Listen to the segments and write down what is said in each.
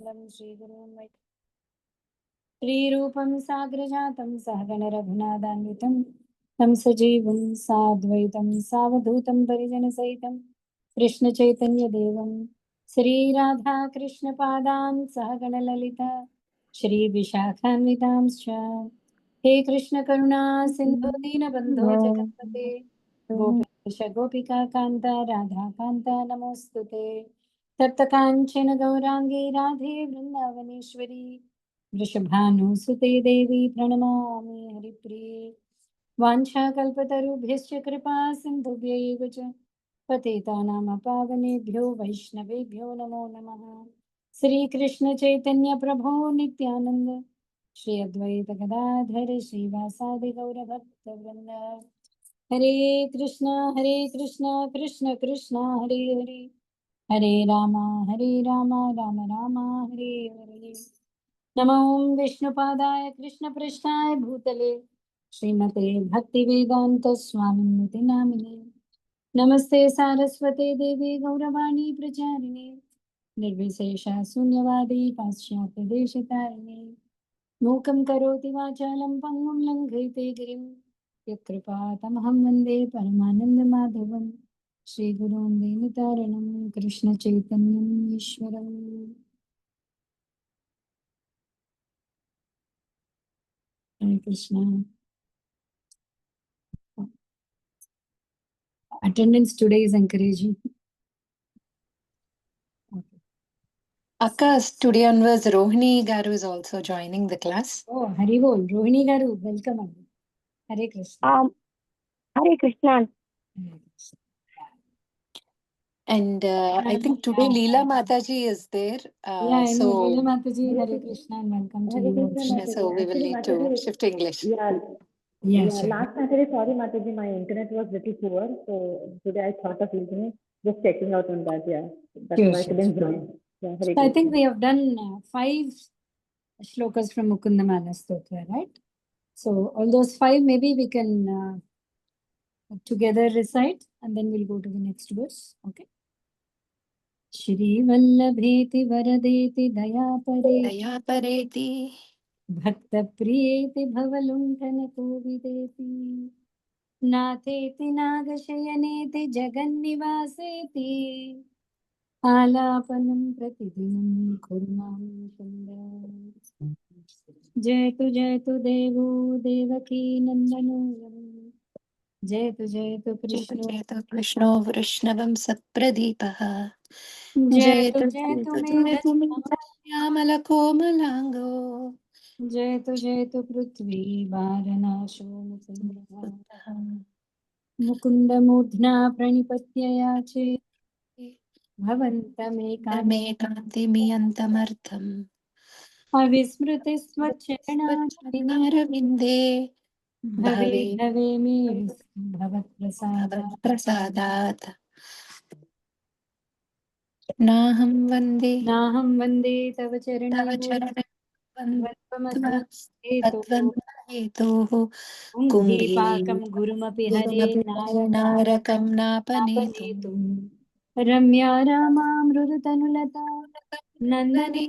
श्रीगुरुं श्रीरूपं साग्रजातं सहगण रघुनाथान्वितं तं सजीवं साद्वैतं सावधूतं परिजनसहितं कृष्णचैतन्यदेवं श्रीराधा कृष्णपादान् सहगणललिता श्रीविशाखान्वितांश्च हे कृष्णकरुणा सिन्धु दीनबन्धो जगत्पते गोपेश गोपिका कान्ता राधाकान्ता नमोऽस्तुते तप्तकाञ्चन गौराङ्गी राधे वृन्दावनेश्वरी वृषभानुसुते देवी प्रणमामि हरिप्रिये वाञ्छाकल्पतरुभ्यश्च कृपा सिन्धुभ्यैव च पतितानां पावनेभ्यो वैष्णवेभ्यो नमो नमः श्रीकृष्ण चैतन्य प्रभो नित्यानंद श्री अद्वैत गदाधर श्रीवासादि गौरभक्तवृंद हरे कृष्णा कृष्ण कृष्णा हरे हरे हरे रामा राम राम हरे हरे नमो विष्णुपादाय कृष्णपृष्ठाय भूतले श्रीमते भक्तिवेदांत स्वामिनिति नामिने नमस्ते सारस्वते देवी गौरवाणी प्रचारिणे निर्विशेषा शून्यवादी पाश्चात्यदेशतारिणे मूकं करोति वाचालं पङ्गुं लङ्घयते गिरिं यत्कृपातमहं वन्दे परमानन्दमाधवं श्रीगुरुं दीनतारिणं कृष्णचैतन्यम् ईश्वरम् हरे Krishna attendance today is encouraging. Okay. Akka, today onwards, Rohini Garu is also joining the class. Oh, Hari Bol. Rohini Garu, welcome. Hare Krishna. Hare Krishna. And I think today Leela Mataji is there. Yeah, I know. Leela Mataji, Hare Krishna and welcome to you. Krishna, so we will need to shift to English. Yeah, last Saturday, sorry Mataji, my internet was little poor, so today I thought of listening, just checking out on that, yeah. That's why I couldn't join. Yeah, so I think we have done 5 shlokas from Mukunda Stotra, right? So all those 5 maybe we can together recite and then we'll go to the next verse. Okay. श्रीवल्लभेति वरदेति दयापरेति भक्तप्रियेति भवलुण्ठनतो विदेति नाथेति नागशयनेति जगन्निवासेति आलापनं प्रतिदिनं कुर्मां मुकुन्द जयतु देवो देवकी नन्दनोऽयम् जयतु कृष्णो वृष्णवं सत्प्रदीपः जयतु श्यामलकोमलाङ्गो जयतु पृथ्वी वारणाशो मुकुन्दः मुकुन्दमूर्ध्ना प्रणिपत्ययाचे भवन्तमेकान्तिमियन्तमर्थम् अविस्मृतिस्वच्चरणारविन्दे भवे मे भवत्प्रसादात् नाहं वन्दे तव चरणयोः कुम्भीपाकं गुरुमपि हरे नारकं नापनेतुम् रम्या रामा मृदुतनुलता नन्दने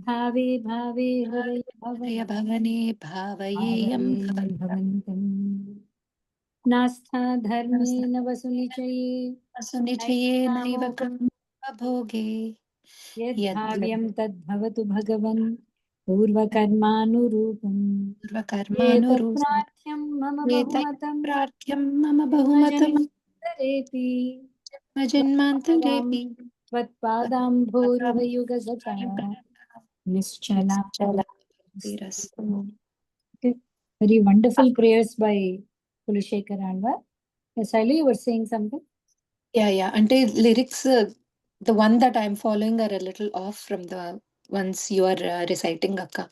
भावे हृदय भवने भावयेयं भवन्तम् नास्था धर्मेण वसुनिचये नैव भोगे यद्भाव्यं तद्भवतु भगवन् पूर्वकर्मानुरूपम् एतत्प्रार्थ्यं मम बहुमतं जन्मान्तरेऽपि त्वत्पादाम्भोरुहयुगगता निश्चला. Very wonderful prayers by Kulashekar Alvar. Sailu, you were saying something? Yeah. Ante lyrics, the one that I'm following are a little off from the ones you are reciting, Akka.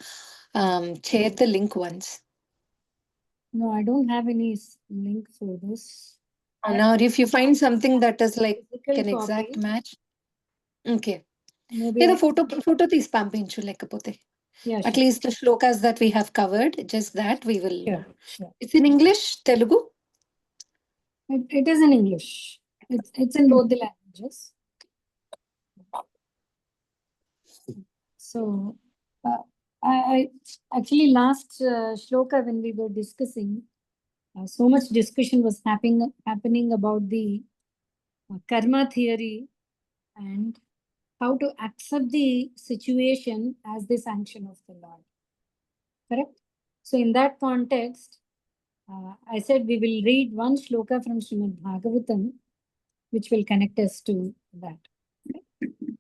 Share the link once. No, I don't have any link for this. Now, if you find something that is like an exact match, okay. Maybe the photo is pampinchu lekapothe. Yeah, At least the shlokas that we have covered, just that we will. Sure. It's in English, Telugu? It is in English. It's in both the languages. So, I actually last shloka when we were discussing, so much discussion was happening about the karma theory and how to accept the situation as the sanction of the Lord. Correct? So in that context, I said we will read one shloka from Srimad Bhagavatam, which will connect us to that.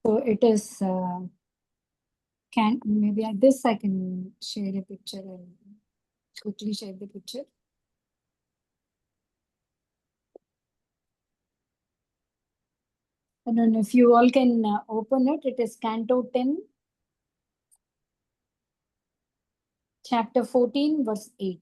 So it is, maybe at this I can share a picture and quickly share the picture. I don't know if you all can open it. It is Canto 10, chapter 14, verse 8.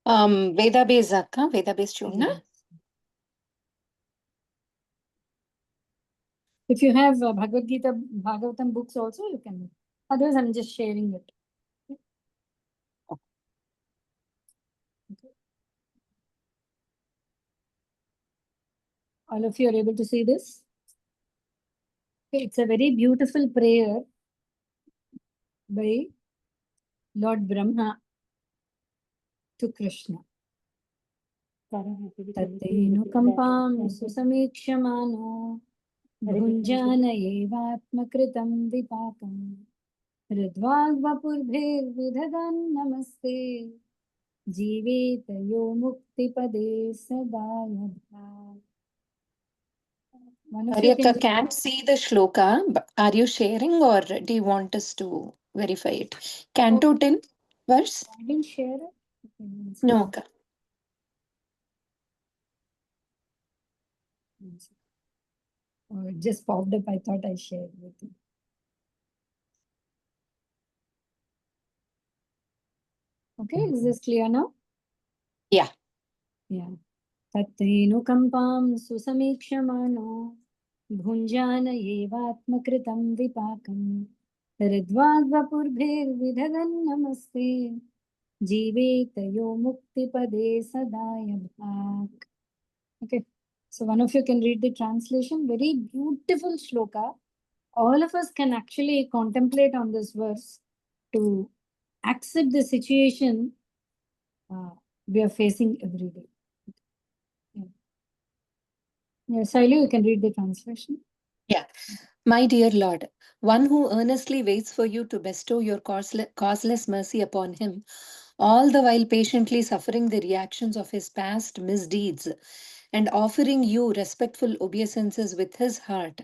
Veda base akka, Veda base chunna. Yes. If you have Bhagavad Gita, Bhagavatam books also, you can. Otherwise, I'm just sharing it. Okay. All of you are able to see this? Okay, it's a very beautiful prayer by Lord Brahma to Krishna. Tattainukampam susamikshmano bhunjana evatmakritam vipakam hridvagvapurбhirvidhadan namaste jivetayo muktipade sadayabha. Aryaka can't see the shloka, but are you sharing or do you want us to verify it? Canto 10 verse? I didn't share it. Okay, No, akka. oh, it just popped up. I thought I shared with you. Okay, is this clear now? Yeah. Yeah. Tattainukampam susamikshmano bhunjana evatmakritam vipakam hridvagvapurбhirvidhadan namaste jivetayo muktipade sadayabhak. Okay, so one of you can read the translation. Very beautiful shloka. All of us can actually contemplate on this verse to accept the situation we are facing every day. Yeah, Sailu, you can read the translation. Yeah. My dear Lord, one who earnestly waits for you to bestow your causeless mercy upon him, all the while patiently suffering the reactions of his past misdeeds, and offering you respectful obeisances with his heart,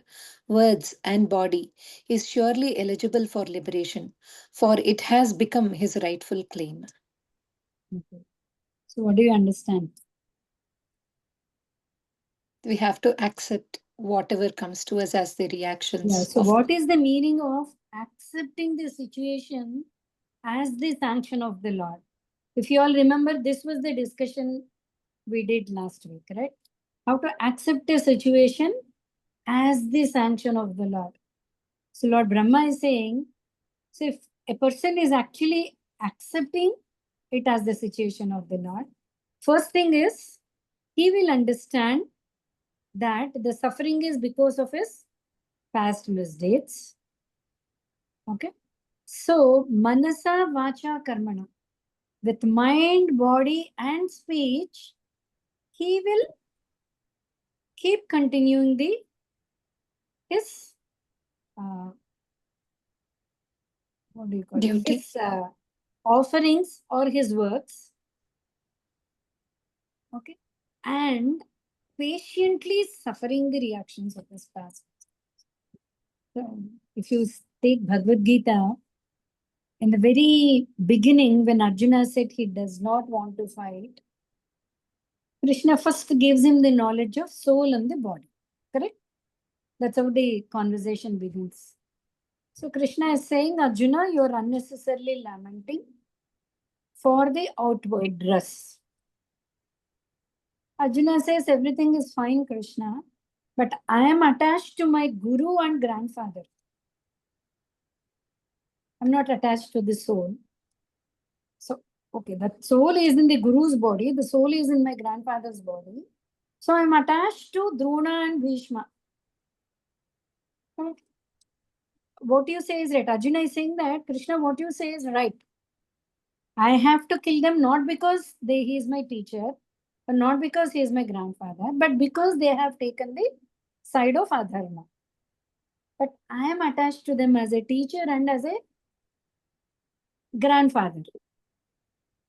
words, and body, is surely eligible for liberation, for it has become his rightful claim. Okay. So what do you understand? We have to accept whatever comes to us as the reactions. Yeah, so what is the meaning of accepting the situation as the sanction of the Lord? If you all remember, this was the discussion we did last week, right? How to accept a situation as the sanction of the Lord. So Lord Brahma is saying, so if a person is actually accepting it as the situation of the Lord, first thing is, he will understand that the suffering is because of his past misdeeds. Okay. So, manasa vacha karmana. With mind, body, and speech, he will keep continuing his what do you call it? Duty. His offerings or his works. Okay. And patiently suffering the reactions of his past. So, if you take Bhagavad Gita, in the very beginning, when Arjuna said he does not want to fight, Krishna first gives him the knowledge of soul and the body. Correct? That's how the conversation begins. So Krishna is saying, Arjuna, you are unnecessarily lamenting for the outward dress. Arjuna says, everything is fine, Krishna, but I am attached to my guru and grandfather. I'm not attached to the soul. So Okay, the soul is in the Guru's body, the soul is in my grandfather's body. So I'm attached to Drona and Bhishma. What you say is right. Arjuna is saying that, Krishna, what you say is right. I have to kill them not because he is my teacher, or not because he is my grandfather, but because they have taken the side of adharma. But I am attached to them as a teacher and as a grandfather.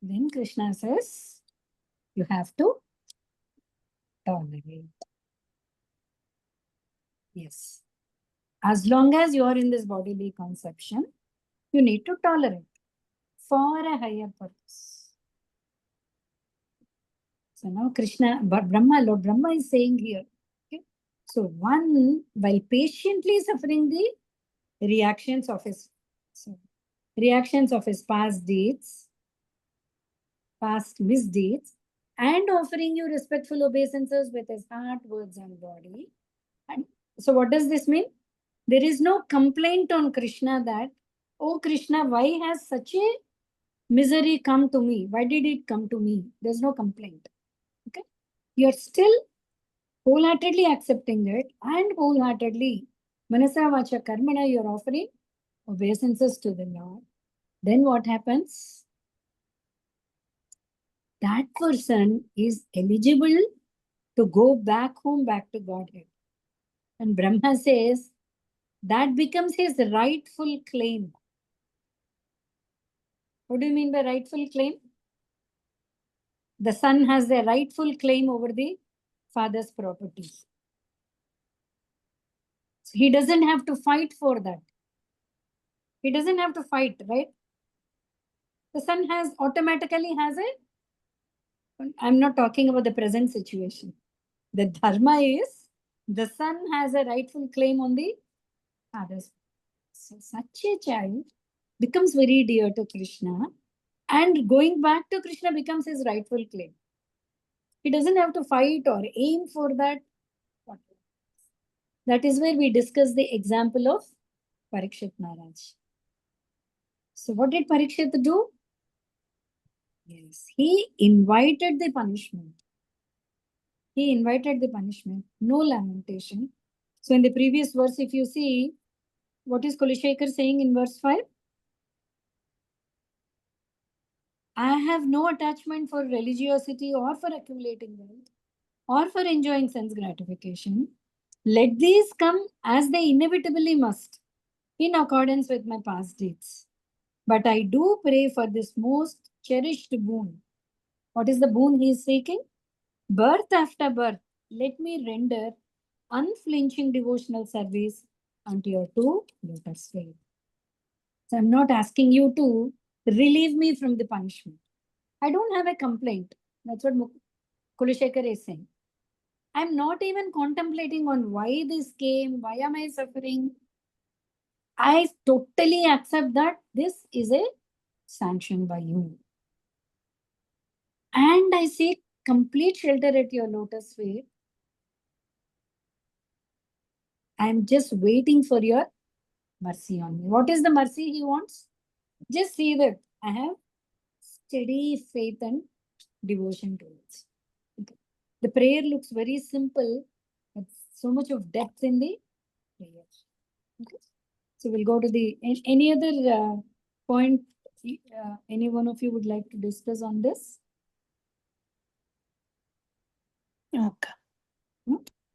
Then Krishna says, you have to tolerate. Yes. As long as you are in this bodily conception, you need to tolerate for a higher purpose. So now Krishna, but Brahma, Lord Brahma is saying here. Okay? So one, while patiently suffering the reactions of his past deeds, past misdeeds, and offering you respectful obeisances with his heart, words, and body. And so what does this mean? There is no complaint on Krishna that, oh Krishna, why has such a misery come to me? Why did it come to me? There's no complaint. Okay. You're still wholeheartedly accepting it and wholeheartedly, manasa vacha karmana, you're offering obeisances to the Lord. Then what happens? That person is eligible to go back home, back to Godhead. And Brahma says that becomes his rightful claim. What do you mean by rightful claim? The son has the rightful claim over the father's property. So he doesn't have to fight for that. He doesn't have to fight, right? The son automatically has I'm not talking about the present situation. The dharma is the son has a rightful claim on the father's. So such a child becomes very dear to Krishna, and going back to Krishna becomes his rightful claim. He doesn't have to fight or aim for that. That is where we discuss the example of Parikshit Maharaj. So what did Parikshit do? Yes, he invited the punishment. He invited the punishment, no lamentation. So in the previous verse, if you see, what is Kulishekar saying in verse 5? I have no attachment for religiosity or for accumulating wealth or for enjoying sense gratification. Let these come as they inevitably must, in accordance with my past deeds. But I do pray for this most cherished boon. What is the boon he is seeking? Birth after birth, let me render unflinching devotional service unto your two lotus feet. So I'm not asking you to relieve me from the punishment. I don't have a complaint. That's what Kulishekar is saying. I'm not even contemplating on why this came, why am I suffering. I totally accept that this is a sanction by you. And I seek complete shelter at your lotus feet. I'm just waiting for your mercy on me. What is the mercy he wants? Just see that I have steady faith and devotion towards. Okay. The prayer looks very simple, but so much of depth in the prayer. Okay. So we'll go to the any other point any one of you would like to discuss on this? Okay.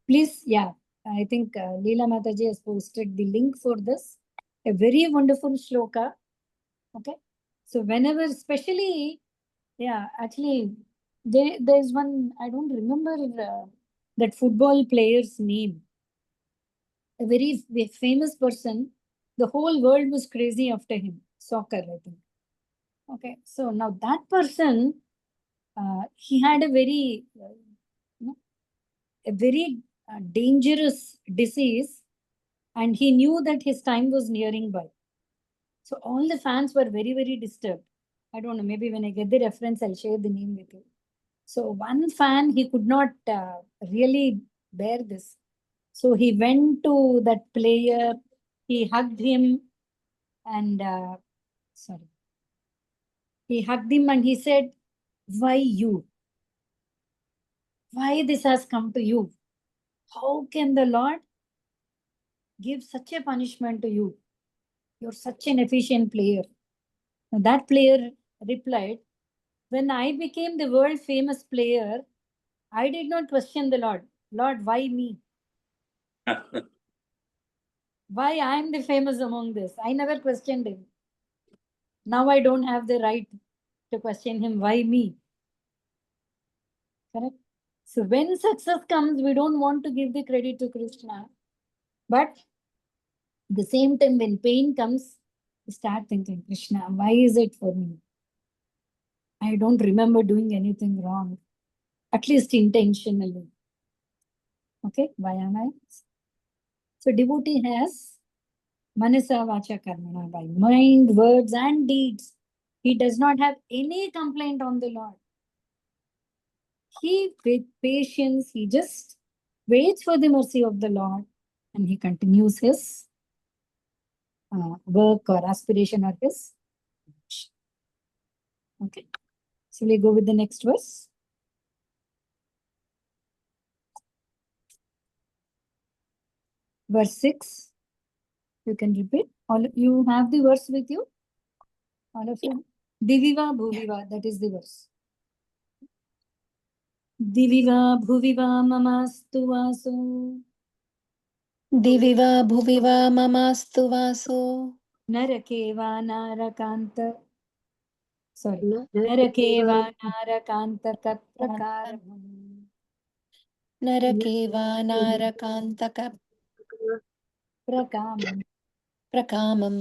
Please, yeah. I think Leela Mataji has posted the link for this. A very wonderful shloka. Okay. So whenever, especially, yeah, actually, there's one, I don't remember that football player's name. A very famous person. The whole world was crazy after him. Soccer, I think. Okay. So now that person, he had a very, dangerous disease, and he knew that his time was nearing by. So all the fans were very, very disturbed. I don't know, maybe when I get the reference, I'll share the name with you. So one fan, he could not really bear this. So he went to that player, he hugged him, and sorry. He hugged him and he said, "Why you? Why this has come to you? How can the Lord give such a punishment to you? You're such an efficient player." Now, that player replied, "When I became the world famous player, I did not question the Lord. Lord, why me? Why I am the famous among this? I never questioned him. Now I don't have the right to question him. Why me?" Correct? So when success comes, we don't want to give the credit to Krishna. But at the same time, when pain comes, we start thinking, Krishna, why is it for me? I don't remember doing anything wrong, at least intentionally. Okay, why am I? So devotee has manasa vacha karmana, by mind, words and deeds. He does not have any complaint on the Lord. He, with patience, he just waits for the mercy of the Lord and he continues his work or aspiration or his. Okay. So we go with the next verse. Verse 6. You can repeat. All you have the verse with you? All of you? Diviva bhuviva. That is the verse. Diviva bhuviva mamastu vaso. Diviva bhuviva mamastu vaso. Narakeva narakanta. Sorry. Narakeva narakantaka prakaram. Narakeva narakantaka Prakamam. prakamam.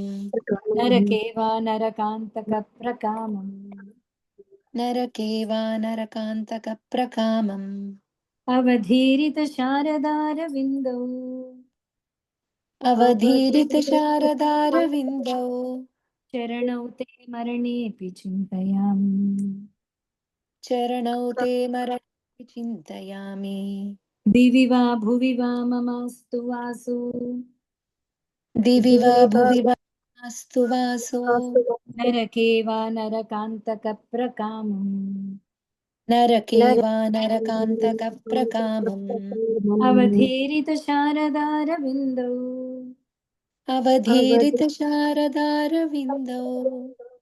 Narakeva narakantaka prakamam. Narakeva narakantaka prakamam. Avadhirita sharadaravindav. Avadhirita sharadaravindav. Charanau te maranepi chintayami. Charanau te marati chintayami. Diviva bhuviva mamastu vasu. Diviva bhuviva mamastu vaso. Narakeva narakantaka prakamam. Narakeva narakantaka prakamam. Avadhirita sharadaravindav. Avadhirita sharadaravindav.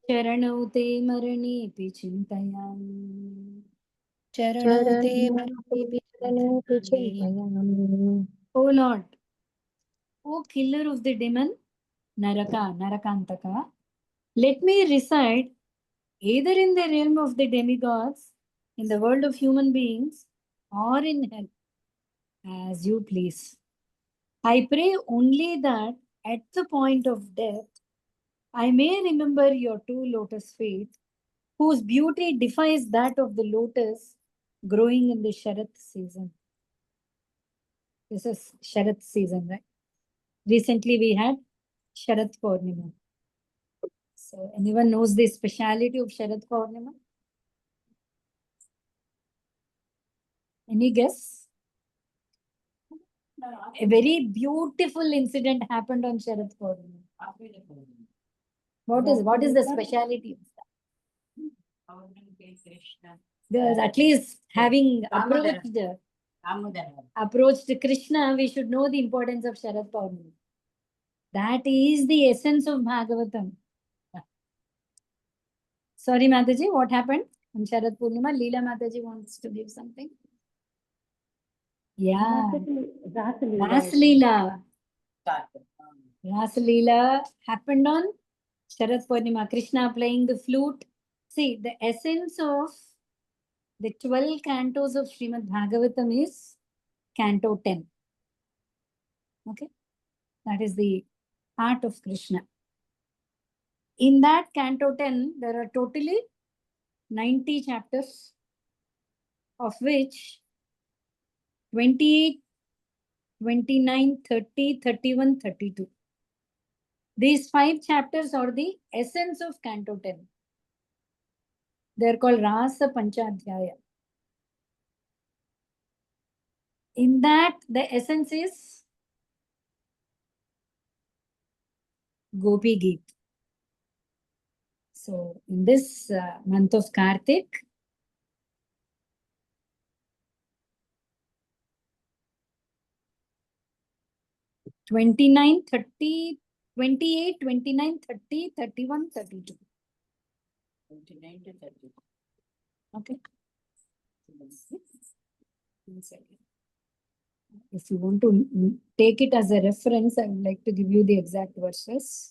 Charanau te maranepi chintayami. Charanau te marati chintayami. O Lord, O killer of the demon, Narakantaka, let me reside either in the realm of the demigods, in the world of human beings, or in hell, as you please. I pray only that at the point of death, I may remember your two lotus feet, whose beauty defies that of the lotus growing in the Sharat season. This is Sharat season, right? Recently we had Sharat Purnima. So anyone knows the speciality of Sharat Purnima? Any guess? A very beautiful incident happened on Sharat Purnima. What is the speciality of that? Because at least having approached Krishna, we should know the importance of Sharat Purnima. That is the essence of Bhagavatam. Sorry, Mataji, what happened on Sharat Purnima? Leela Mataji wants to give something. Yeah. Rasalila. Rasalila happened on Sharat Purnima. Krishna playing the flute. See, the essence of the 12 cantos of Srimad Bhagavatam is Canto 10. Okay? That is the heart of Krishna. In that Canto 10, there are totally 90 chapters, of which 28, 29, 30, 31, 32. These 5 chapters are the essence of Canto 10. They are called Rasa Panchadhyaya. In that, the essence is Gopi Geet. So in this month of Kartik, (29, 30, 28, 29, 30, 31, 32. 29 to 30. Okay. If you want to take it as a reference, I would like to give you the exact verses.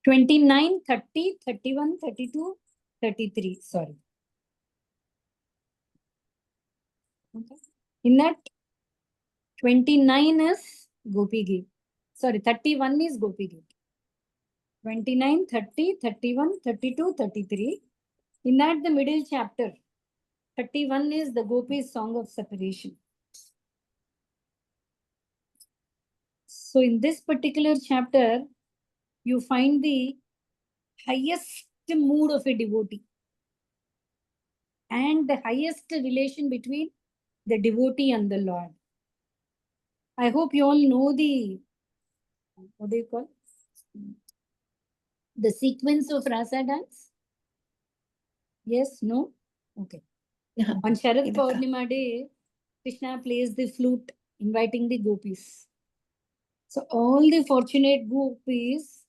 29, 30, 31, 32, 33. Sorry. Okay. In that, 29 is Gopi Geet. Sorry, 31 is Gopi Geet. 29, 30, 31, 32, 33. In that, the middle chapter, 31 is the Gopi's song of separation. So in this particular chapter, you find the highest mood of a devotee and the highest relation between the devotee and the Lord. I hope you all know the, what do you call? The sequence of Rasa dance? Yes, no? Okay. Yeah. On Sharad Inaka. Purnima day, Krishna plays the flute, inviting the gopis. So all the fortunate gopis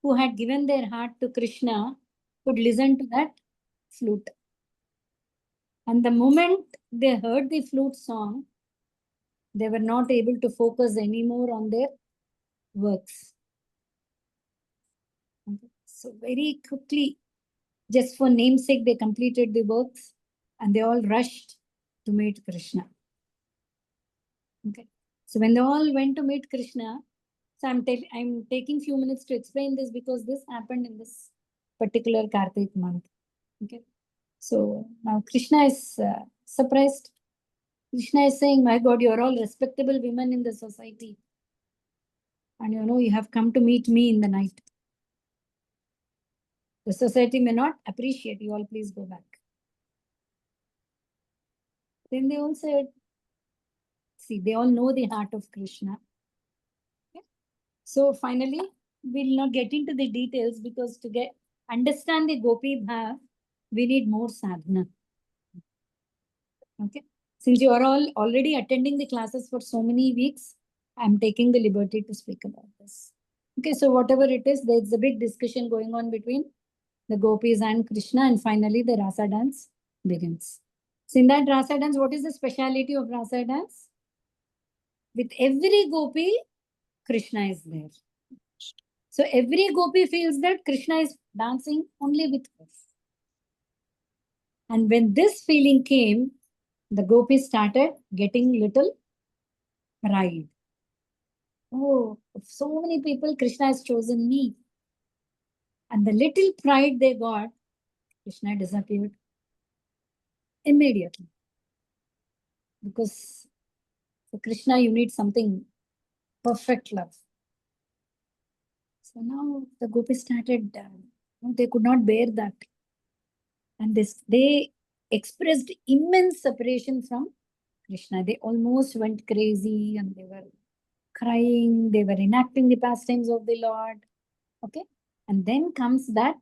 who had given their heart to Krishna could listen to that flute. And the moment they heard the flute song, they were not able to focus anymore on their works. Okay. So very quickly, just for namesake, they completed the works and they all rushed to meet Krishna. Okay. So when they all went to meet Krishna, so I'm taking few minutes to explain this because this happened in this particular Kartik month. Okay. So now Krishna is surprised. Krishna is saying, my God, you're all respectable women in the society. And you have come to meet me in the night. The society may not appreciate you all, please go back. Then they all said, see, they all know the heart of Krishna. Okay? So finally, we'll not get into the details because to understand the Gopi Bhav, we need more sadhana. Okay. Since you are all already attending the classes for so many weeks, I'm taking the liberty to speak about this. Okay, so whatever it is, there's a big discussion going on between the gopis and Krishna, and finally the Rasa dance begins. So in that Rasa dance, what is the speciality of Rasa dance? With every gopi, Krishna is there. So every gopi feels that Krishna is dancing only with her. And when this feeling came, the gopis started getting little pride. Oh, so many people, Krishna has chosen me. And the little pride they got, Krishna disappeared immediately. Because for Krishna, you need something perfect love. So now the gopis started, they could not bear that. And they expressed immense separation from Krishna. They almost went crazy and they were crying. They were enacting the pastimes of the Lord. Okay. And then comes that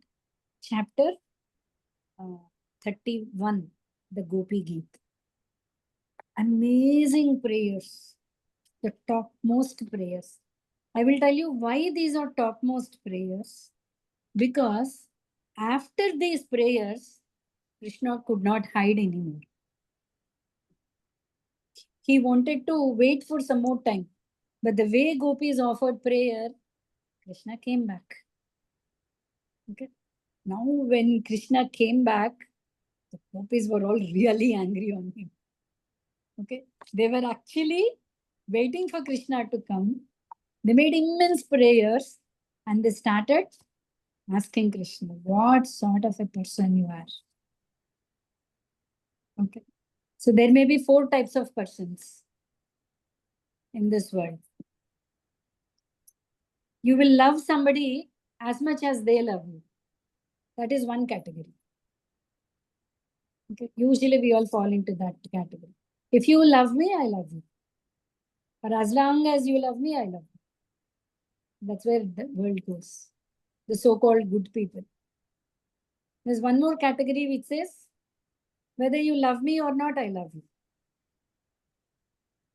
chapter 31, the Gopi Geet. Amazing prayers, the topmost prayers. I will tell you why these are topmost prayers. Because after these prayers, Krishna could not hide anymore. He wanted to wait for some more time. But the way gopis offered prayer, Krishna came back. Okay. Now when Krishna came back, the gopis were all really angry on him. Okay. They were actually waiting for Krishna to come. They made immense prayers and they started asking Krishna, what sort of a person you are? Okay. So there may be 4 types of persons in this world. You will love somebody as much as they love you. That is one category. Okay. Usually we all fall into that category. If you love me, I love you. Or as long as you love me, I love you. That's where the world goes. The so-called good people. There's one more category which says, whether you love me or not, I love you.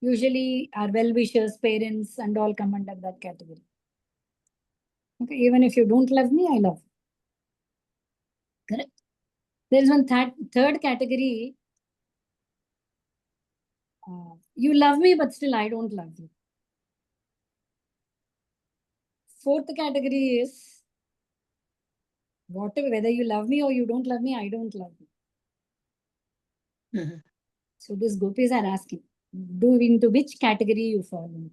Usually our well-wishers, parents and all come under that category. Okay, even if you don't love me, I love you. Correct? There is one third category. You love me, but still I don't love you. Fourth category is, whatever, whether you love me or you don't love me, I don't love you. Mhm. So these gopis are asking, into which category you fall in?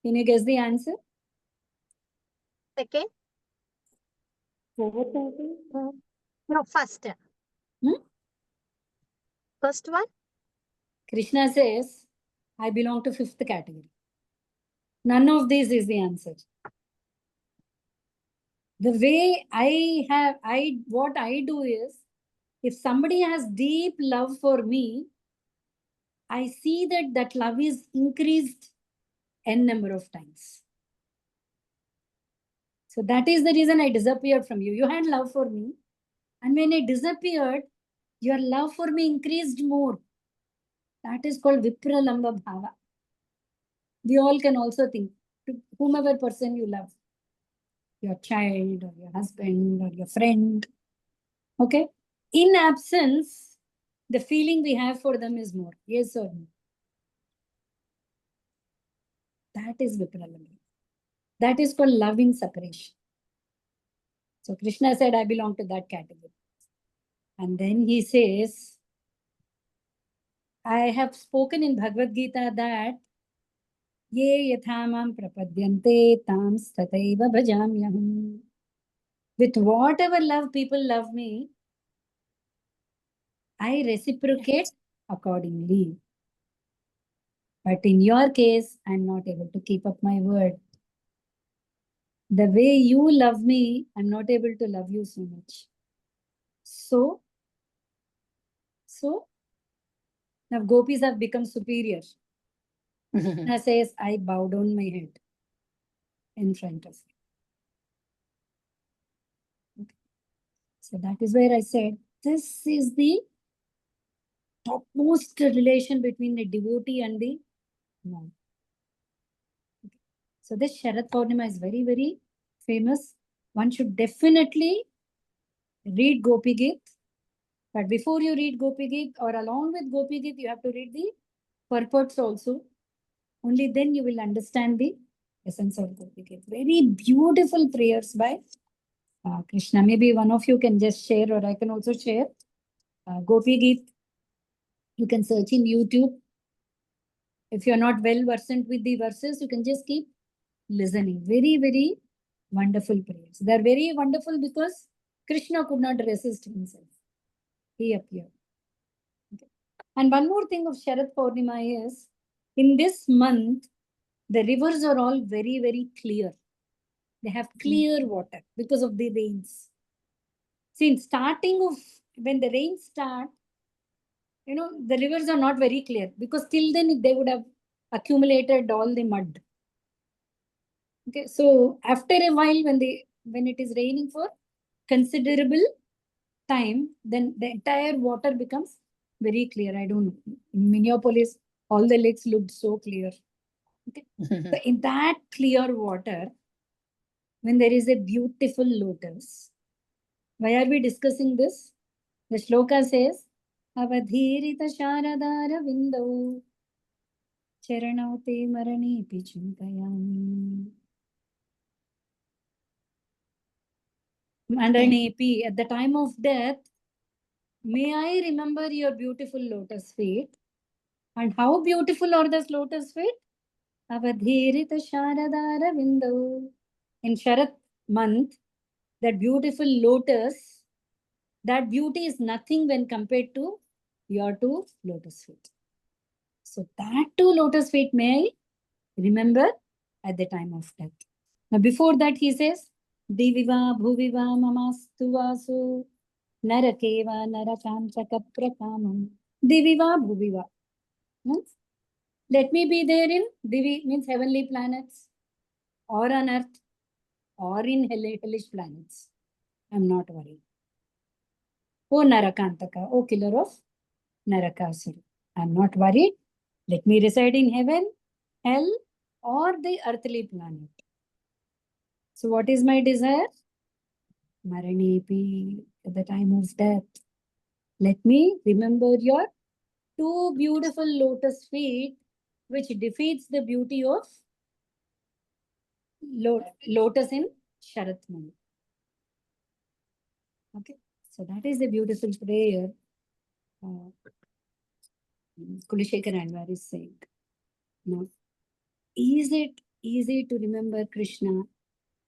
Can you guess the answer? Second? Fourth, I think. No, first. Hmm? First one? Krishna says, I belong to fifth category. None of these is the answer. The way what I do is, if somebody has deep love for me, I see that that love is increased n number of times. So that is the reason I disappeared from you. You had love for me. And when I disappeared, your love for me increased more. That is called Vipralamba Bhava. We all can also think to whomever person you love, your child or your husband or your friend. Okay? In absence, the feeling we have for them is more. Yes or no? That is Vipralamba. That is called love in separation. So Krishna said, I belong to that category. And then he says, I have spoken in Bhagavad Gita that Ye yathamam prapadyante tam stataiva bhajamyaham. With whatever love people love me, I reciprocate accordingly. But in your case, I'm not able to keep up my word. The way you love me, I'm not able to love you so much. So now gopis have become superior. Krishna says, I bow down my head in front of you. Okay. So that is where I said, this is the topmost relation between the devotee and the monk. Okay. So this Sharad Purnima is very, very famous. One should definitely read Gopi Geet. But before you read Gopi Geet or along with Gopi Geet, you have to read the purports also. Only then you will understand the essence of Gopi Geet. Very beautiful prayers by Krishna. Maybe one of you can just share, or I can also share. Gopi Geet, you can search in YouTube. If you're not well versed with the verses, you can just keep listening. Very, very wonderful prayers. They're very wonderful because Krishna could not resist himself. He appeared. Okay. And one more thing of Sharad Purnima is, in this month, the rivers are all very, very clear. They have clear water because of the rains. See, in starting of, when the rains start, the rivers are not very clear because till then they would have accumulated all the mud. Okay, so after a while, when it is raining for considerable time, then the entire water becomes very clear. I don't know. In Minneapolis, all the lakes looked so clear. Okay. So in that clear water, when there is a beautiful lotus, why are we discussing this? The shloka says, Avadhirita Sharadara Vindau Charanau Te Marani Pichinkayami. Marani, at the time of death, may I remember your beautiful lotus feet. And how beautiful are those lotus feet? Avadhirita Sharadara Vindau. In Sharat month, that beautiful lotus, that beauty is nothing when compared to your two lotus feet. So that two lotus feet may I remember at the time of death. Now before that he says, Diviva Bhuviva Mamastu Vasu Narakeva Narakantaka Prakamam. Diviva Bhuviva. Let me be there in Devi, means heavenly planets, or on earth, or in hellish planets. I'm not worried. Oh Narakantaka, oh killer of Narakasura. I'm not worried. Let me reside in heaven, hell, or the earthly planet. So what is my desire? Maranipi, at the time of death. Let me remember your two beautiful lotus feet, which defeats the beauty of lotus in Sharat Muni. Okay, so that is a beautiful prayer. Kulishekar Anwar is saying. Now, is it easy to remember Krishna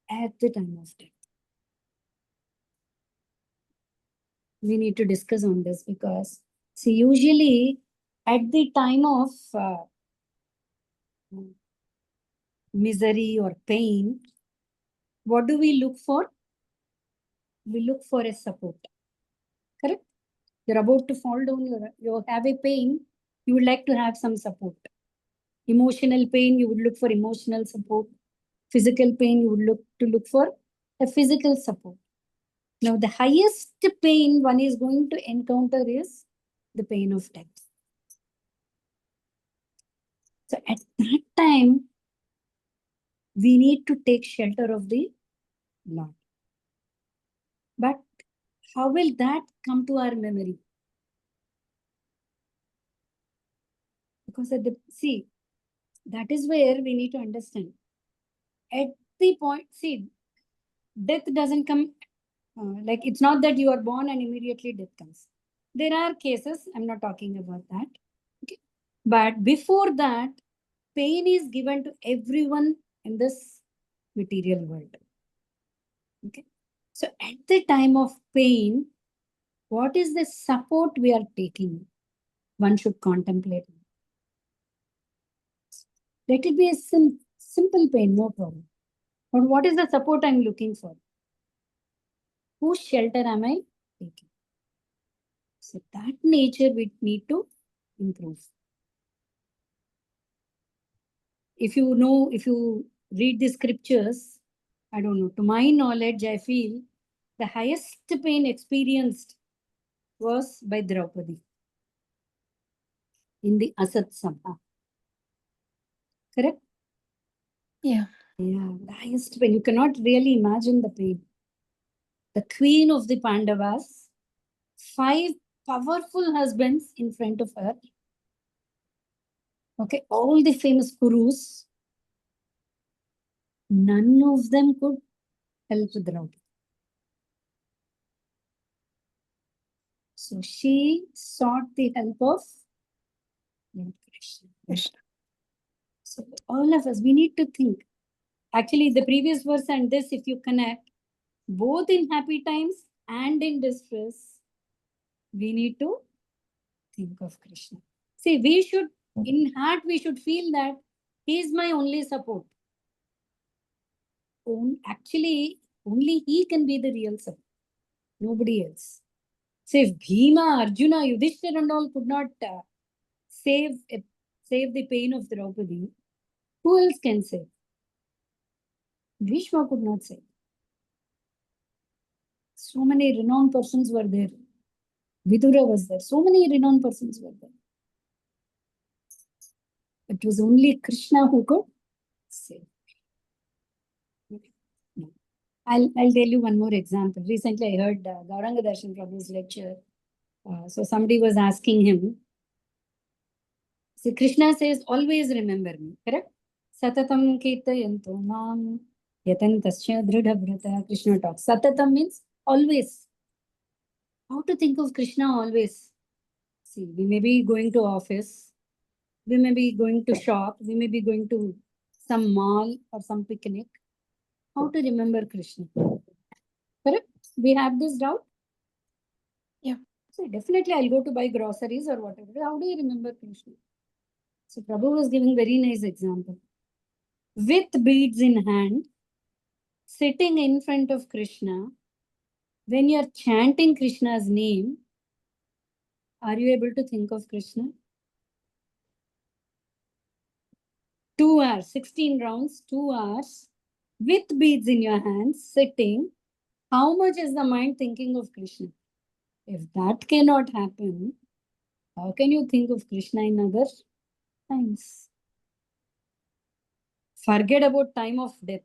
at the time of death? We need to discuss on this because, see, usually at the time of misery or pain, what do we look for? We look for a support. Correct? You're about to fall down, you have a pain, you would like to have some support. Emotional pain, you would look for emotional support. Physical pain, you would look for a physical support. Now, the highest pain one is going to encounter is the pain of death. So at that time, we need to take shelter of the Lord. But how will that come to our memory? Because that is where we need to understand. At the point, death doesn't come, like it's not that you are born and immediately death comes. There are cases, I'm not talking about that. Okay. But before that, pain is given to everyone in this material world. Okay. So at the time of pain, what is the support we are taking? One should contemplate. Let it be a simple pain, no problem. But what is the support I'm looking for? Whose shelter am I taking? So that nature we need to improve. If you read the scriptures, I don't know, to my knowledge, I feel the highest pain experienced was by Draupadi in the Asat Sabha. Correct? Yeah. Yeah, the highest pain. You cannot really imagine the pain. The queen of the Pandavas, 5 powerful husbands in front of her. Okay, all the famous Kurus, none of them could help Draupadi. So she sought the help of Lord Krishna. So all of us, we need to think. Actually, the previous verse and this, if you connect, both in happy times and in distress, we need to think of Krishna. See, we should, in heart, we should feel that he is my only support. Actually, only he can be the real support. Nobody else. So if Bhima, Arjuna, Yudhishthira and all could not save the pain of Draupadi, who else can save? Bhishma could not save. So many renowned persons were there. Vidura was there. So many renowned persons were there. It was only Krishna who could save. I'll tell you one more example. Recently, I heard Gauranga Darshan Prabhu's lecture. So somebody was asking him. See, Krishna says, always remember me. Correct? Satatam kirtayanto mam yatantasya dridhabrata. Krishna talks. Satatam means always. How to think of Krishna always? See, we may be going to office. We may be going to shop. We may be going to some mall or some picnic. How to remember Krishna? Correct? We have this doubt? Yeah. So definitely I'll go to buy groceries or whatever. How do you remember Krishna? So Prabhu was giving very nice example. With beads in hand, sitting in front of Krishna, when you're chanting Krishna's name, are you able to think of Krishna? 2 hours, 16 rounds, 2 hours, with beads in your hands, sitting, how much is the mind thinking of Krishna? If that cannot happen, how can you think of Krishna in other times? Forget about time of death.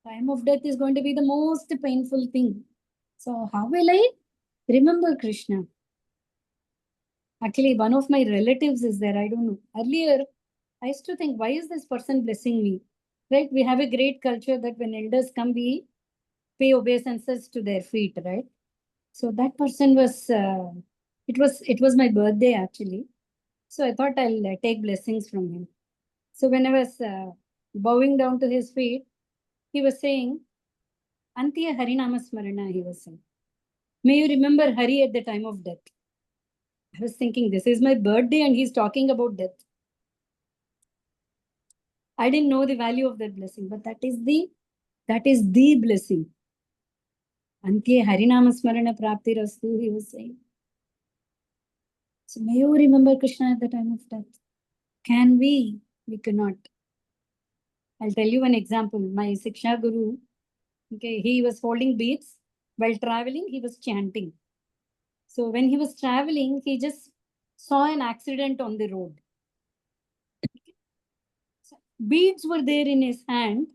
Time of death is going to be the most painful thing. So how will I remember Krishna? Actually, one of my relatives is there. I don't know. Earlier, I used to think, why is this person blessing me? Right? We have a great culture that when elders come, we pay obeisances to their feet, right? So that person was, it was my birthday actually. So I thought I'll take blessings from him. So when I was bowing down to his feet, he was saying, Antiya Harinama Smarana, he was saying. May you remember Hari at the time of death. I was thinking, this is my birthday and he's talking about death. I didn't know the value of that blessing, but that is the blessing. Antye Harinama Smarana Prapti Rastu, he was saying. So may you remember Krishna at the time of death. Can we? We cannot. I'll tell you an example. My Siksha Guru, okay, he was holding beads. While traveling, he was chanting. So when he was traveling, he just saw an accident on the road. So beads were there in his hand,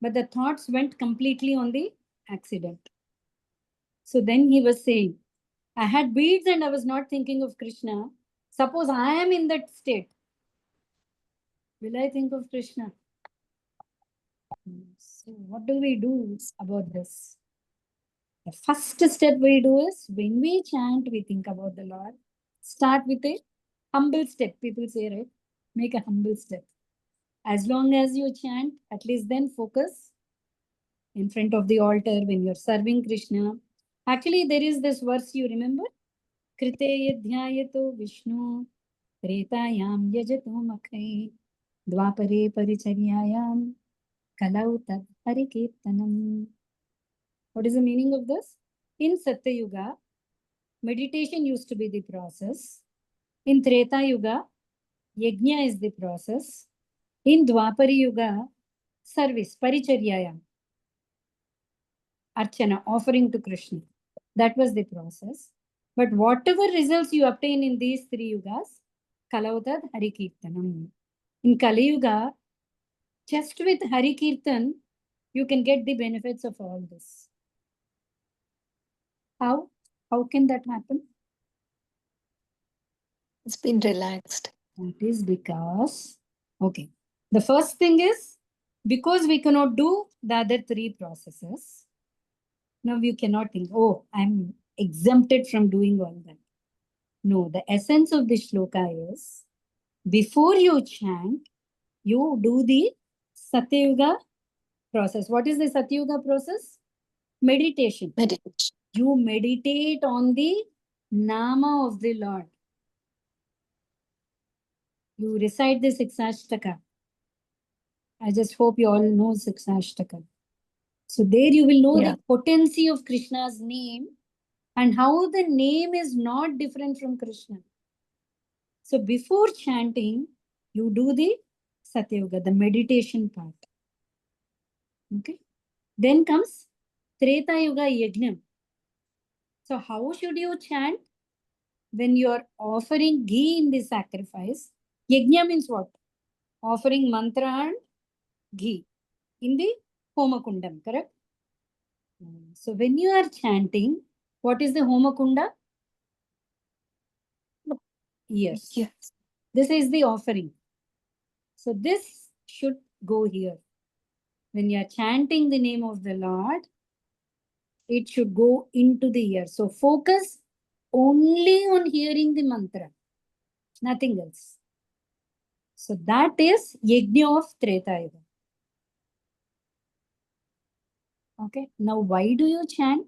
but the thoughts went completely on the accident. So then he was saying, I had beads and I was not thinking of Krishna. Suppose I am in that state. Will I think of Krishna? So what do we do about this? The first step we do is when we chant, we think about the Lord. Start with a humble step. People say, right? Make a humble step. As long as you chant, at least then focus in front of the altar when you're serving Krishna. Actually, there is this verse you remember? Krite yadhyayato Vishnu Retayam yajato makhe Dvapare paricharyayam Kalau tad harikirtanam. What is the meaning of this? In Satya Yuga, meditation used to be the process. In Treta Yuga, yajna is the process. In Dwapari Yuga, service, paricharyayam, archana, offering to Krishna. That was the process. But whatever results you obtain in these 3 yugas, Kalautad Harikirtanam. In Kali Yuga, just with Harikirtan, you can get the benefits of all this. How? How can that happen? It's been relaxed. That is because, okay, the first thing is, because we cannot do the other 3 processes, now you cannot think, oh, I'm exempted from doing all that. No, the essence of the shloka is, before you chant, you do the Satyuga process. What is the Satyuga process? Meditation. Meditation. You meditate on the Nama of the Lord. You recite the Siksashtaka. I just hope you all know Siksashtaka. So there you will know the potency of Krishna's name and how the name is not different from Krishna. So before chanting, you do the Satyuga, the meditation part. Okay. Then comes Treta Yuga Yajnam. So how should you chant? When you are offering ghee in the sacrifice, Yajna means what? Offering mantra and ghee in the Homakundam, correct? So when you are chanting, what is the Homakunda? Yes. Yes. This is the offering. So this should go here. When you are chanting the name of the Lord, it should go into the ear. So focus only on hearing the mantra, nothing else. So that is Yajna of Treta Yuga. Okay, now why do you chant?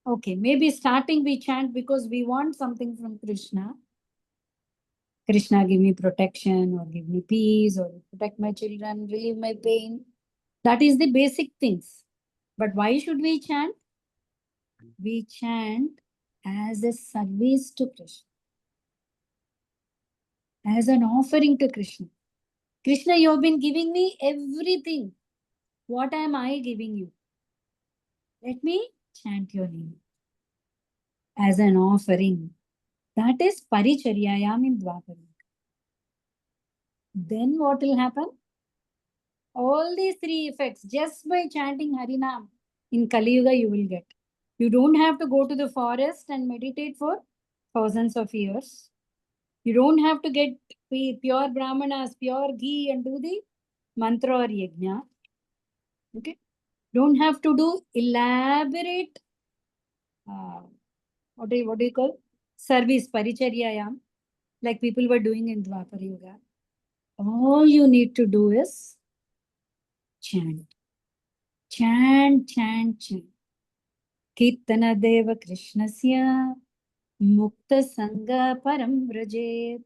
Okay, maybe starting we chant because we want something from Krishna. Krishna, give me protection or give me peace or protect my children, relieve my pain. That is the basic things. But why should we chant? We chant as a service to Krishna. as an offering to Krishna. Krishna, you have been giving me everything. What am I giving you? Let me chant your name as an offering. That is Paricharyayam in Dwapara. Then what will happen? All these three effects, just by chanting Harinam in Kali Yuga, you will get. You don't have to go to the forest and meditate for thousands of years. You don't have to get pure brahmanas, pure ghee and do the mantra or yajna. Okay? Don't have to do elaborate, what do you call? Service, paricharyayam, like people were doing in Dwapara Yuga. All you need to do is chant. Chant, chant, chant. Kirtana Deva Krishnasya Mukta Sangha Param Vrajet.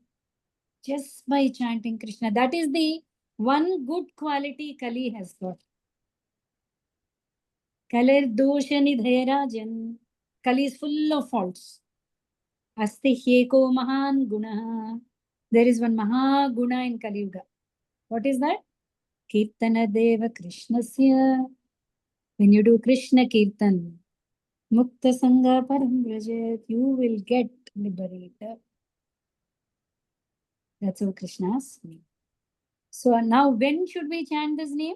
Just by chanting Krishna. That is the one good quality Kali has got. Kalir Dosha Nidhayarajan. Kali is full of faults. Asti Hyeko Mahan Guna. There is one Maha Guna in Kali Yuga. What is that? Kirtana Deva Krishnasya. When you do Krishna Kirtan, Mukta Sangha Param Vrajet, you will get liberated. That's how Krishna's name. So now when should we chant this name?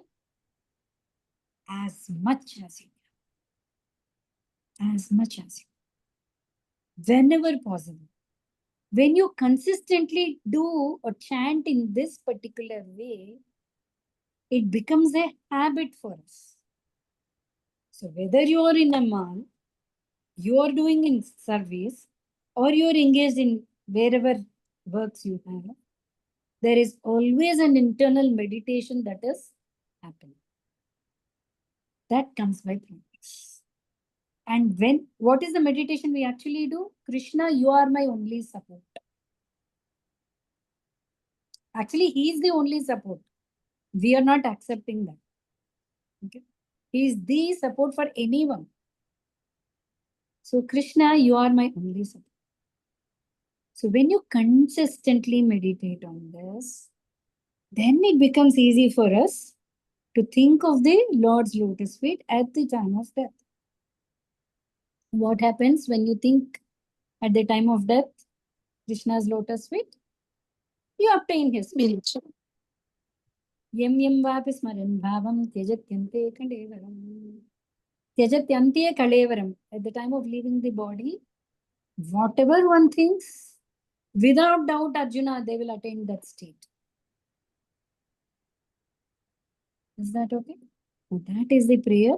As much as you can. As much as you can. Whenever possible. When you consistently do or chant in this particular way, it becomes a habit for us. So whether you are in a mall, you are doing in service, or you are engaged in wherever works you have, there is always an internal meditation that is happening. That comes by practice. And what is the meditation we actually do? Krishna, you are my only support. Actually, he is the only support. We are not accepting that. Okay? He is the support for anyone. So, Krishna, you are my only support. So, when you consistently meditate on this, then it becomes easy for us to think of the Lord's lotus feet at the time of death. What happens when you think at the time of death, Krishna's lotus feet? You obtain his spirit. Yam yam vapi smaran bhavam tyajatyante kalevaram. Tyajatyante kalevaram. At the time of leaving the body, whatever one thinks, without doubt, Arjuna, they will attain that state. Is that okay? So that is the prayer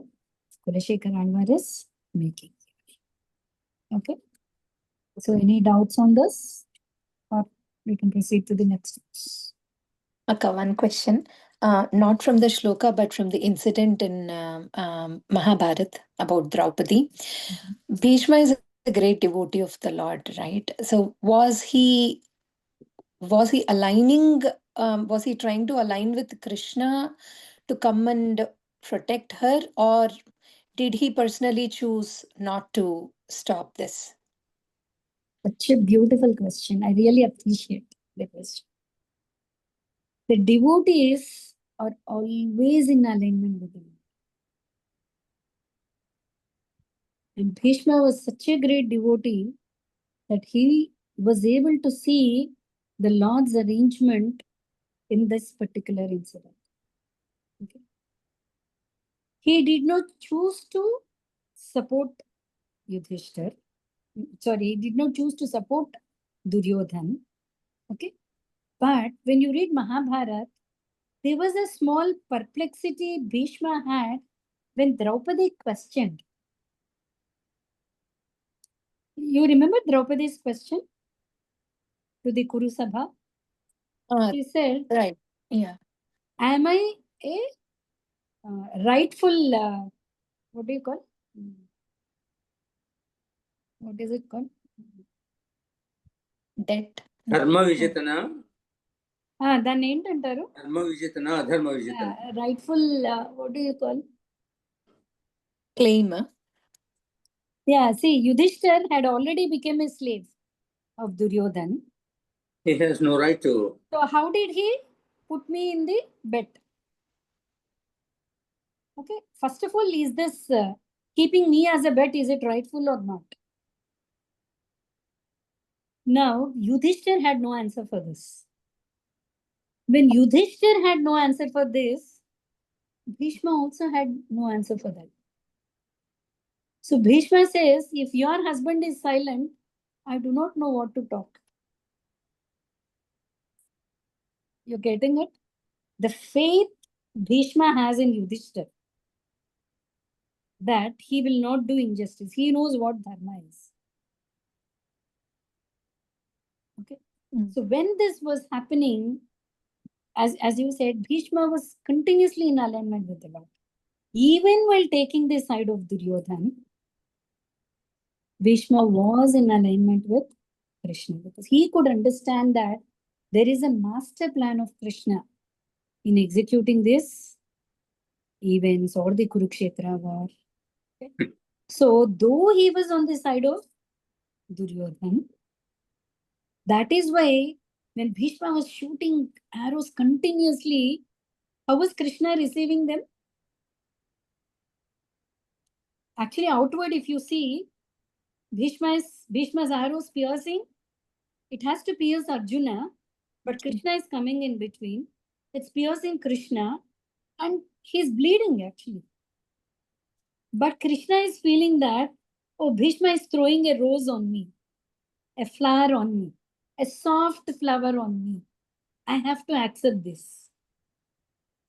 Kulashekar Alvar is making. Okay. So any doubts on this? Or we can proceed to the next. Akka, one question. Not from the shloka, but from the incident in Mahabharata about Draupadi. Bhishma is a great devotee of the Lord, right? So was he aligning, was he trying to align with Krishna to come and protect her, or did he personally choose not to stop this? Such a beautiful question. I really appreciate the question. The devotees are always in alignment with the Lord. And Bhishma was such a great devotee that he was able to see the Lord's arrangement in this particular incident. Okay. He did not choose to support Yudhishthir. Sorry, he did not choose to support Duryodhan. Okay. But when you read Mahabharata, there was a small perplexity Bhishma had when Draupadi questioned. You remember Draupadi's question to the Kuru Sabha? She said, right, yeah. Am I a rightful, what do you call? What is it called? Debt. ధర్మ విజేతన దాన్ని ఏంటంటారు? ధర్మ విజేతన అధర్మ విజేతన Rightful, what do you call? Claim. Yeah, see, Yudhishthir had already become a slave of Duryodhan. He has no right to. So how did he put me in the bed? Okay, first of all, is this keeping me as a bet, is it rightful or not? Now, Yudhishthir had no answer for this. When Yudhishthir had no answer for this, Bhishma also had no answer for that. So Bhishma says, if your husband is silent, I do not know what to talk. You're getting it? The faith Bhishma has in Yudhishthir, that he will not do injustice. He knows what dharma is. Okay. So when this was happening, as you said, Bhishma was continuously in alignment with the Lord. Even while taking the side of Duryodhana, Bhishma was in alignment with Krishna, because he could understand that there is a master plan of Krishna in executing these events or the Kurukshetra war. Okay. So though he was on the side of Duryodhana, that is why when Bhishma was shooting arrows continuously, how was Krishna receiving them? Actually, outward, if you see, Bhishma's arrows piercing, it has to pierce Arjuna, but Krishna is coming in between. It's piercing Krishna and he's bleeding actually. But Krishna is feeling that, oh, Bhishma is throwing a rose on me, a flower on me, a soft flower on me. I have to accept this.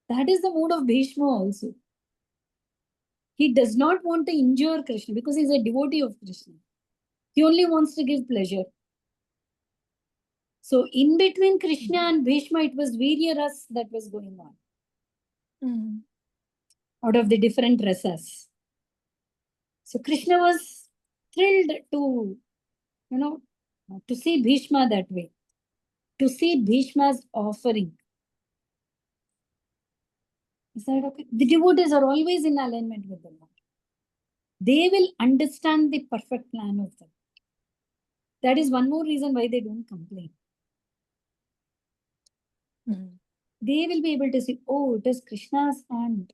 That is the mood of Bhishma also. He does not want to injure Krishna because he's a devotee of Krishna. He only wants to give pleasure. So in between Krishna and Bhishma, it was Virya Ras that was going on. Out of the different rasas. So Krishna was thrilled to, to see Bhishma that way. To see Bhishma's offering. Is that okay? The devotees are always in alignment with the Lord. They will understand the perfect plan of them. That is one more reason why they don't complain. They will be able to see, oh, it is Krishna's hand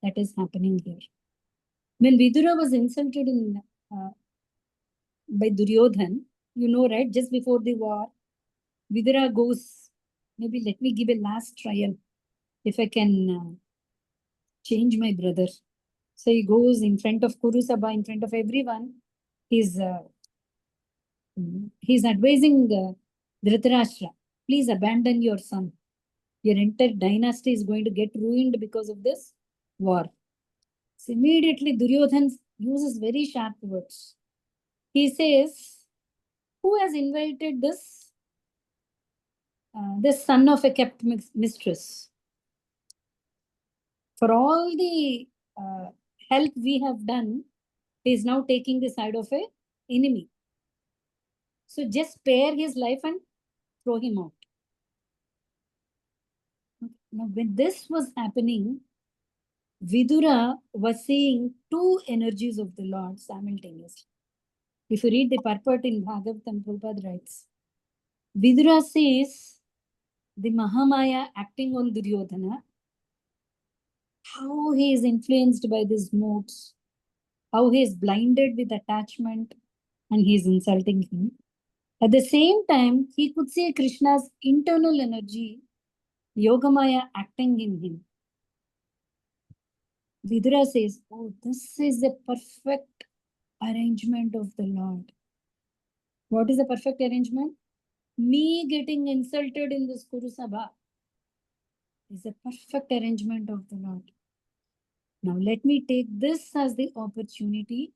that is happening here. When Vidura was insulted by Duryodhan, right, just before the war, Vidura goes, maybe let me give a last trial, if I can change my brother. So he goes in front of Kuru Sabha, in front of everyone. He's advising Dhritarashtra, please abandon your son. Your entire dynasty is going to get ruined because of this war. So immediately Duryodhan uses very sharp words. He says, who has invited this son of a kept mistress? For all the help we have done, he is now taking the side of an enemy. So just spare his life and throw him out. Now, when this was happening, Vidura was seeing two energies of the Lord simultaneously. If you read the purport in Bhagavatam, Prabhupada writes, Vidura says the Mahamaya acting on Duryodhana, how he is influenced by these moods, how he is blinded with attachment and he is insulting him. At the same time, he could see Krishna's internal energy, Yogamaya, acting in him. Vidura says, oh, this is a perfect arrangement of the Lord. What is the perfect arrangement? Me getting insulted in this Kuru Sabha is a perfect arrangement of the Lord. Now let me take this as the opportunity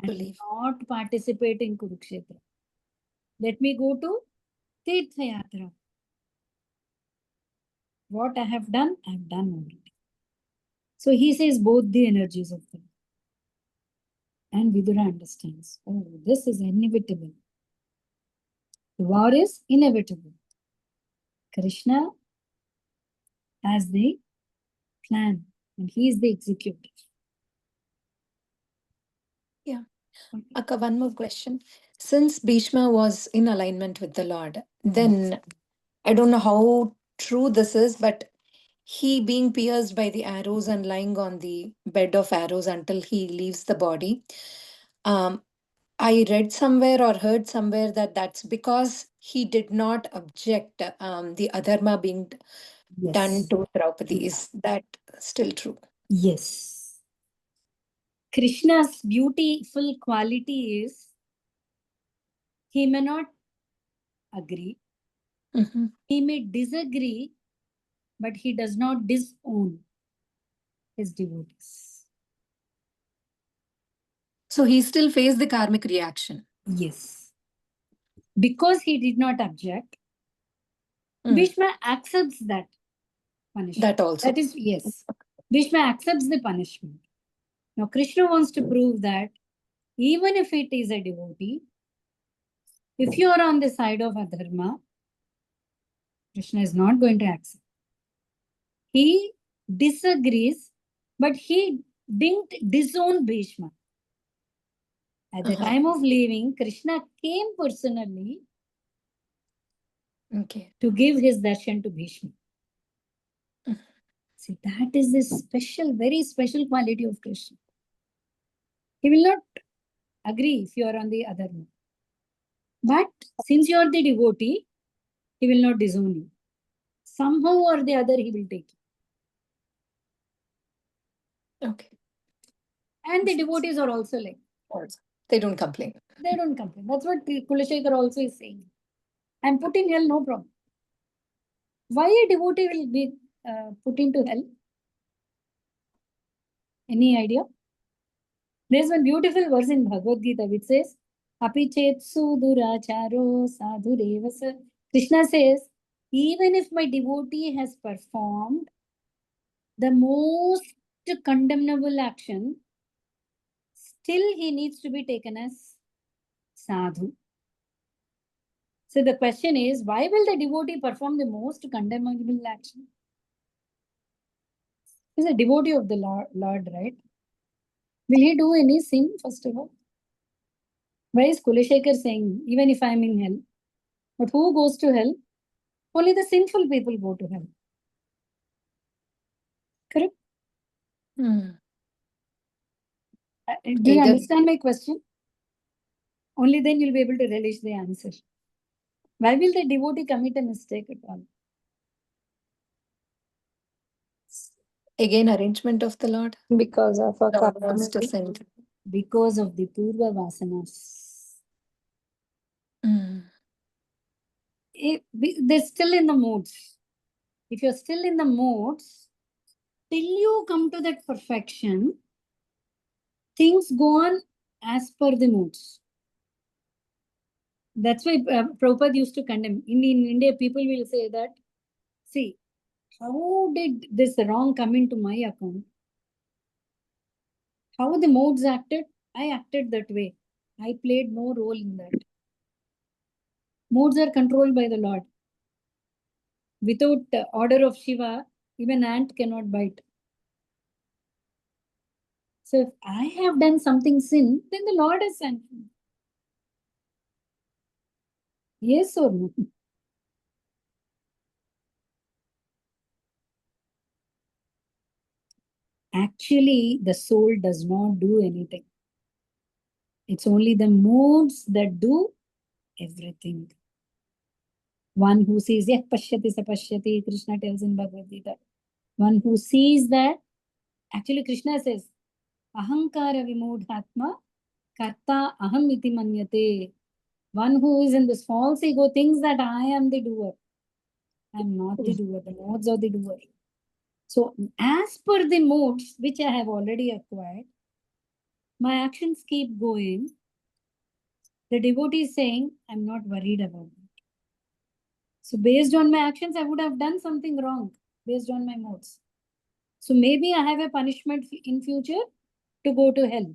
and not participate in Kurukshetra. Let me go to Tirtha Yatra. What I have done already. So he says both the energies of them. And Vidura understands, oh, this is inevitable. The war is inevitable. Krishna has the plan and he is the executor. Yeah. Akka, one more question. since Bhishma was in alignment with the Lord, then I don't know how true this is, but he being pierced by the arrows and lying on the bed of arrows until he leaves the body. I read somewhere or heard somewhere that that's because he did not object the adharma being done to Draupadi. Is that still true? Yes. Krishna's beautiful quality is he may not agree, he may disagree, but he does not disown his devotees. So he still faced the karmic reaction. Yes. Because he did not object, Bhishma accepts that punishment. That also. That is, yes. Bhishma accepts the punishment. Now, Krishna wants to prove that even if it is a devotee, if you are on the side of adharma, Krishna is not going to accept. He disagrees, but he didn't disown Bhishma. At the time of leaving, Krishna came personally to give his darshan to Bhishma. See, that is the special, very special quality of Krishna. He will not agree if you are on the adharma. But since you are the devotee, he will not disown you. Somehow or the other, he will take you. Okay. And the devotees are also like, they don't complain. They don't complain. That's what Kulashekar also is saying. I'm put in hell, no problem. Why a devotee will be put into hell? Any idea? There's one beautiful verse in Bhagavad Gita which says, Api chetsu duracharo sadhurevasa. Krishna says, even if my devotee has performed the most condemnable action, still he needs to be taken as sadhu. So the question is, why will the devotee perform the most condemnable action? He's a devotee of the Lord, right? Will he do any sin, first of all? Why is Kulashekar saying, even if I'm in hell? But who goes to hell? Only the sinful people go to hell. Correct? Do you understand my question? Only then you'll be able to relish the answer. Why will the devotee commit a mistake at all? Again, arrangement of the Lord. Because of a Lord wants to send. Because of the Purva Vasanas. They're still in the moods. If you're still in the moods, till you come to that perfection, things go on as per the moods. That's why Prabhupada used to condemn. In India, people will say that, see, how did this wrong come into my account? How the modes acted? I acted that way. I played no role in that. Modes are controlled by the Lord. Without order of Shiva, even ant cannot bite. So if I have done something sin, then the Lord has sanctioned. Yes or no? Actually, the soul does not do anything. It's only the moods that do everything. One who sees, yah pashyati sa pashyati, Krishna tells in Bhagavad Gita. One who sees that, actually Krishna says, ahankara vimudhatma karta aham iti manyate. One who is in this false ego thinks that I am the doer. I am not the doer. The modes are the doer. So as per the modes which I have already acquired, my actions keep going. The devotee is saying, I'm not worried about it. So based on my actions, I would have done something wrong based on my modes. So maybe I have a punishment in future to go to hell.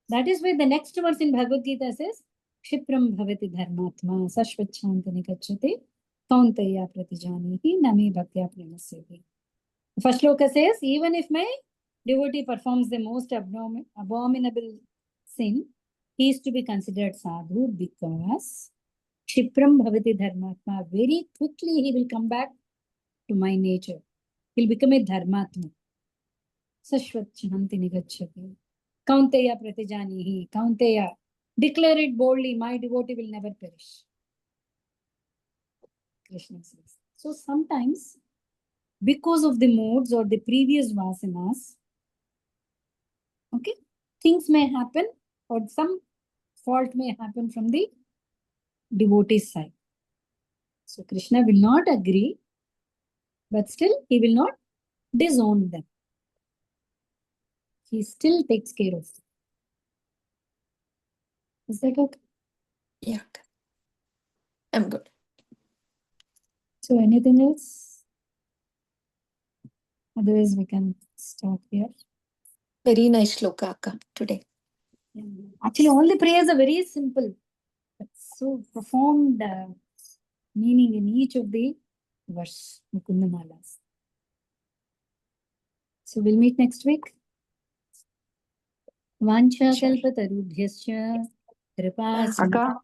That is why the next verse in Bhagavad Gita says, Kshipram bhavati dharmatma sashvachantani kachate kaunteya pratijanihi nami bhaktya pranasyati. The first sloka says, even if my devotee performs the most abominable sin, he is to be considered sadhu because Kshipram Bhavati Dharmatma. Very quickly he will come back to my nature. He'll become a Dharmatma. Sashvatchanti Nigachati. Kaunteya Pratijanihi. Kaunteya. Declare it boldly, my devotee will never perish. Krishna says. So sometimes, because of the modes or the previous vasanas, okay, things may happen or some fault may happen from the devotee's side. So Krishna will not agree, but still he will not disown them. He still takes care of them. Is that okay? Yeah. I'm good. So anything else? Otherwise we can stop here. Very nice shloka Akka, today. Actually, all the prayers are very simple, but so profound meaning in each of the verse, Mukunda Malas. So we'll meet next week. Vancha Sure. kalpatarubhyascha kripa Akka,